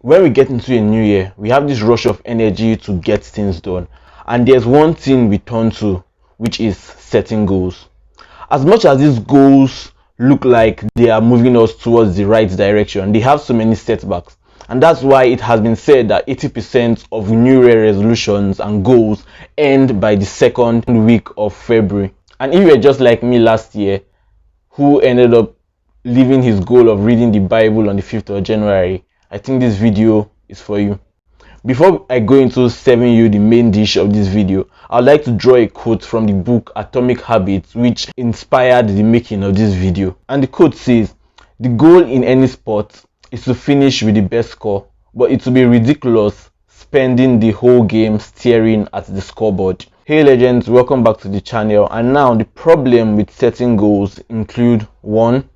When we get into a new year, we have this rush of energy to get things done. And there's one thing we turn to, which is setting goals. As much as these goals look like they are moving us towards the right direction, they have so many setbacks. And that's why it has been said that 80% of New Year resolutions and goals end by the second week of February. And if you're just like me last year, who ended up leaving his goal of reading the Bible on the 5th of January, I think this video is for you. Before I go into serving you the main dish of this video, I'd like to draw a quote from the book Atomic Habits, which inspired the making of this video. And the quote says, "The goal in any sport is to finish with the best score, but it will be ridiculous spending the whole game staring at the scoreboard." Hey legends, welcome back to the channel. And now the problem with setting goals include: 1.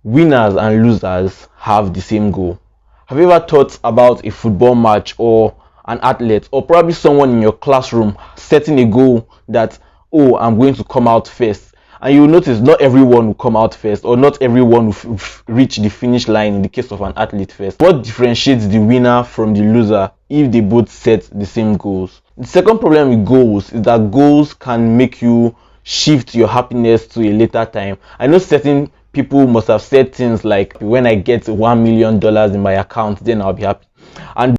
Winners and losers have the same goal. Have you ever thought about a football match or an athlete, or probably someone in your classroom setting a goal that, oh, I'm going to come out first? And you'll notice not everyone will come out first, or not everyone will reach the finish line in the case of an athlete first. What differentiates the winner from the loser if they both set the same goals? The second problem with goals is that goals can make you shift your happiness to a later time. I know certain people must have said things like, when I get $1 million in my account, then I'll be happy. And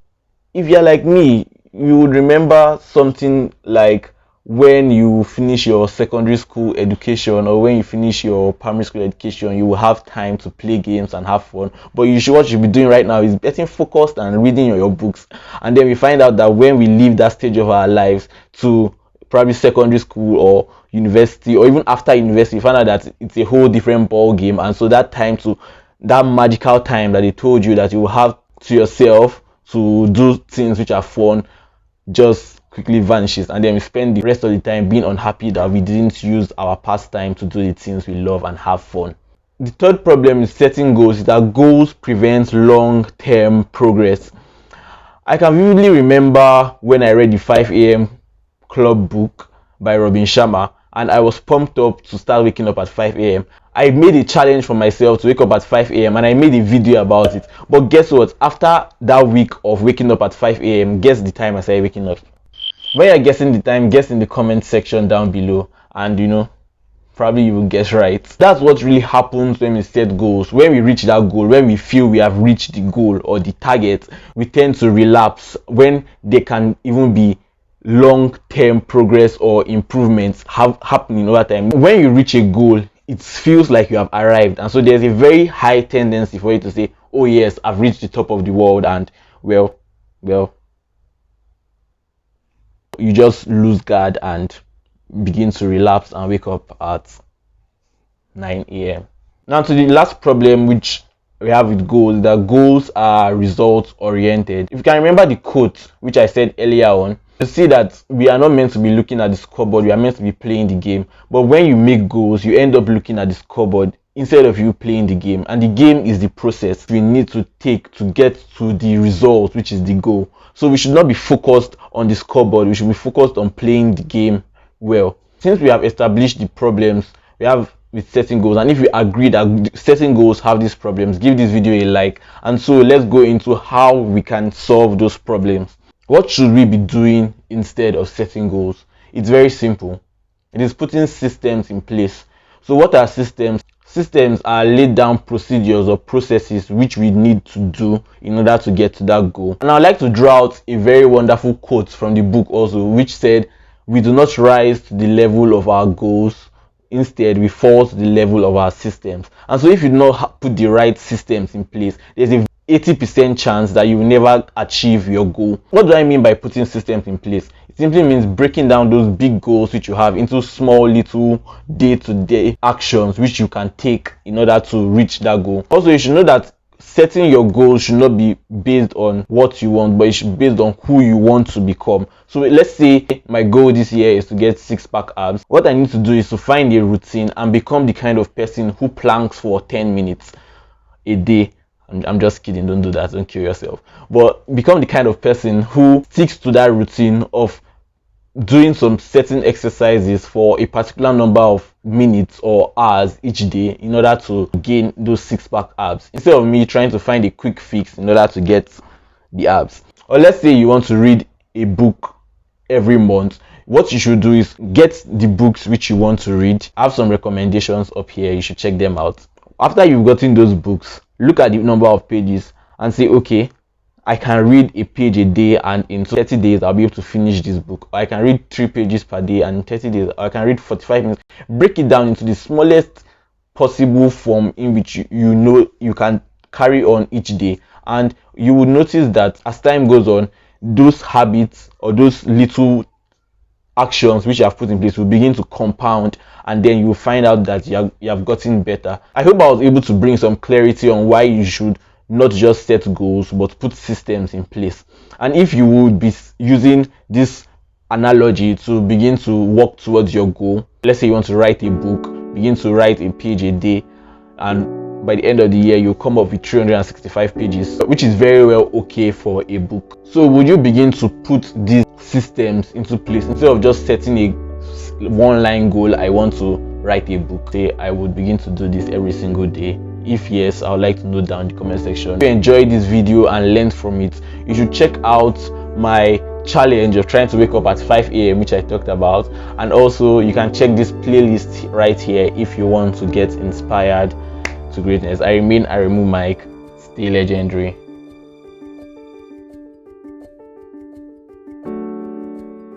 if you're like me, you would remember something like when you finish your secondary school education, or when you finish your primary school education, you will have time to play games and have fun. But what you should be doing right now is getting focused and reading your books. And then we find out that when we leave that stage of our lives to probably secondary school or university, or even after university, you find out that it's a whole different ball game. And so that magical time that they told you that you will have to yourself to do things which are fun just quickly vanishes, and then we spend the rest of the time being unhappy that we didn't use our pastime to do the things we love and have fun. The third problem with setting goals is that goals prevent long-term progress. I can vividly remember when I read the 5 a.m. Club book by Robin Sharma, and I was pumped up to start waking up at 5 a.m. I made a challenge for myself to wake up at 5 a.m. and I made a video about it. But guess what? After that week of waking up at 5 a.m., guess the time I started waking up. When you're guessing the time, guess in the comment section down below, and probably you will guess right. That's what really happens when we set goals. When we reach that goal, when we feel we have reached the goal or the target, we tend to relapse when there can even be long-term progress or improvements happening over time. When you reach a goal, it feels like you have arrived, and so there's a very high tendency for you to say, oh yes, I've reached the top of the world, and well, you just lose guard and begin to relapse and wake up at 9 a.m. Now to the last problem which we have with goals, that goals are results oriented. If you can remember the quote which I said earlier on, you see that we are not meant to be looking at the scoreboard, we are meant to be playing the game. But when you make goals, you end up looking at the scoreboard instead of you playing the game. And the game is the process we need to take to get to the result, which is the goal. So we should not be focused on the scoreboard, we should be focused on playing the game well. Since we have established the problems we have with setting goals, and if we agree that setting goals have these problems, give this video a like. And so let's go into how we can solve those problems. What should we be doing instead of setting goals? It's very simple. It is putting systems in place. So what are systems? Systems are laid down procedures or processes which we need to do in order to get to that goal. And I'd like to draw out a very wonderful quote from the book also, which said, "We do not rise to the level of our goals, instead we fall to the level of our systems." And so if you do not put the right systems in place, there's a 80% chance that you will never achieve your goal. What do I mean by putting systems in place? It simply means breaking down those big goals which you have into small little day-to-day actions which you can take in order to reach that goal. Also, you should know that setting your goals should not be based on what you want, but it should be based on who you want to become. So let's say my goal this year is to get 6-pack abs. What I need to do is to find a routine and become the kind of person who planks for 10 minutes a day. I'm just kidding, don't do that, don't kill yourself. But become the kind of person who sticks to that routine of doing some certain exercises for a particular number of minutes or hours each day in order to gain those six-pack abs, instead of me trying to find a quick fix in order to get the abs. Or let's say you want to read a book every month. What you should do is get the books which you want to read. I have some recommendations up here, you should check them out. After you've gotten those books, look at the number of pages and say, okay, I can read a page a day, and in 30 days I'll be able to finish this book. Or I can read 3 pages per day, and in 30 days I can read 45 minutes. Break it down into the smallest possible form in which you know you can carry on each day, and you will notice that as time goes on, those habits or those little actions which you have put in place will begin to compound, and then you will find out that you have gotten better. I hope I was able to bring some clarity on why you should not just set goals but put systems in place. And if you would be using this analogy to begin to work towards your goal, let's say you want to write a book, begin to write a page a day, and by the end of the year you'll come up with 365 pages, which is very well okay for a book. So would you begin to put these systems into place instead of just setting a one line goal? I want to write a book. Say I would begin to do this every single day. If yes, I would like to know down in the comment section. If you enjoyed this video and learned from it, you should check out my challenge of trying to wake up at 5 a.m. which I talked about, and also you can check this playlist right here if you want to get inspired to greatness. I remain Myke. Stay legendary.